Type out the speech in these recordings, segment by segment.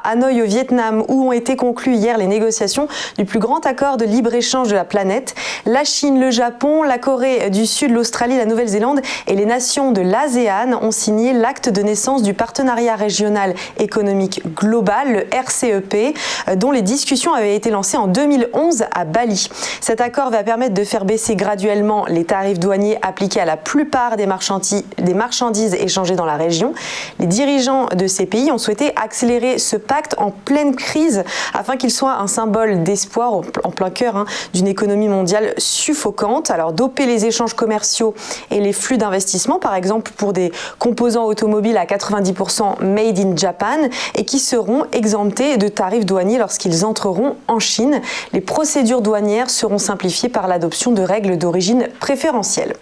Hanoï au Vietnam, où ont été conclues hier les négociations du plus grand accord de libre-échange de la planète. La Chine, le Japon, la Corée du Sud, l'Australie, la Nouvelle-Zélande et les nations de l'ASEAN ont signé l'acte de naissance du partenariat régional économique global, le RCEP, dont les discussions avaient été lancées en 2011 à Bali. Cet accord va permettre de faire baisser graduellement les tarifs douaniers appliqués à la plupart des marchandises échangées dans la région. Les dirigeants de ces pays ont souhaité accélérer ce pacte en pleine crise afin qu'il soit un symbole d'espoir en plein cœur d'une économie mondiale suffocante. Alors doper les échanges commerciaux et les flux d'investissement, par exemple pour des composants automobiles à 90% made in Japan et qui seront exemptés de tarifs douaniers lorsqu'ils entreront en Chine. Les procédures douanières seront simplifiées par l'adoption de règles d'origine préférentielle.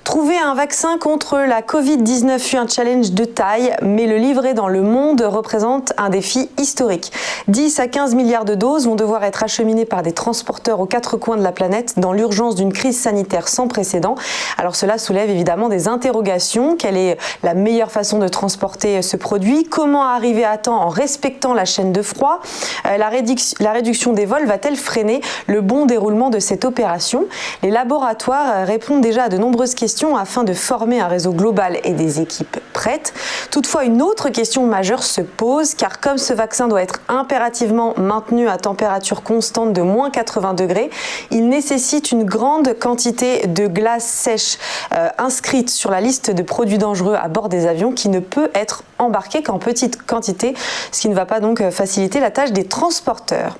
Trouver un vaccin contre la Covid-19 fut un challenge de taille, mais le livrer dans le monde représente un défi historique. 10 à 15 milliards de doses vont devoir être acheminées par des transporteurs aux quatre coins de la planète dans l'urgence d'une crise sanitaire sans précédent. Alors cela soulève évidemment des interrogations. Quelle est la meilleure façon de transporter ce produit? Comment arriver à temps en respectant la chaîne de froid? La réduction des vols va-t-elle freiner le bon déroulement de cette opération? Les laboratoires répondent déjà à de nombreuses questions afin de former un réseau global et des équipes prêtes. Toutefois, une autre question majeure se pose, car comme ce vaccin doit être impérativement maintenu à température constante de moins 80 degrés, il nécessite une grande quantité de glace sèche inscrite sur la liste de produits dangereux à bord des avions qui ne peut être embarquée qu'en petite quantité, ce qui ne va pas donc faciliter la tâche des transporteurs.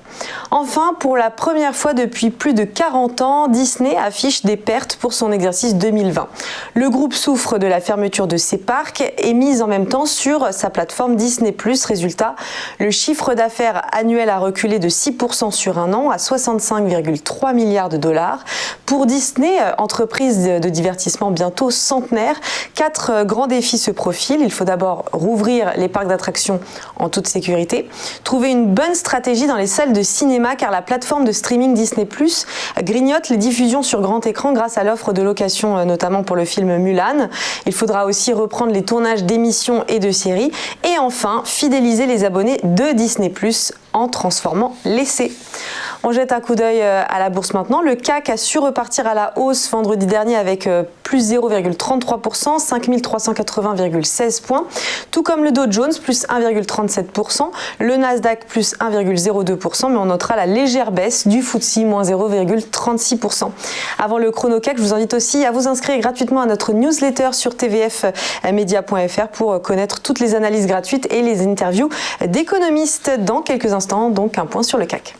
Enfin, pour la première fois depuis plus de 40 ans, Disney affiche des pertes pour son exercice 2020. Le groupe souffre de la fermeture de ses parcs et mise en même temps sur sa plateforme Disney+. Résultat, le chiffre d'affaires annuel a reculé de 6% sur un an à 65,3 milliards de dollars. Pour Disney, entreprise de divertissement bientôt centenaire, 4 grands défis se profilent. Il faut d'abord rouvrir les parcs d'attractions en toute sécurité, trouver une bonne stratégie dans les salles de cinéma car la plateforme de streaming Disney+ grignote les diffusions sur grand écran grâce à l'offre de location notamment pour le film Mulan. Il faudra aussi reprendre les tournages d'émissions et de séries et enfin fidéliser les abonnés de Disney+ en transformant l'essai. On jette un coup d'œil à la bourse maintenant. Le CAC a su repartir à la hausse vendredi dernier avec plus 0,33%, 5380,16 points, tout comme le Dow Jones, plus 1,37%, le Nasdaq, plus 1,02%, mais on notera la légère baisse du FTSE, moins 0,36%. Avant le chrono CAC, je vous invite aussi à vous inscrire gratuitement à notre newsletter sur tvfmedia.fr pour connaître toutes les analyses gratuites et les interviews d'économistes. Dans quelques instants, donc un point sur le CAC.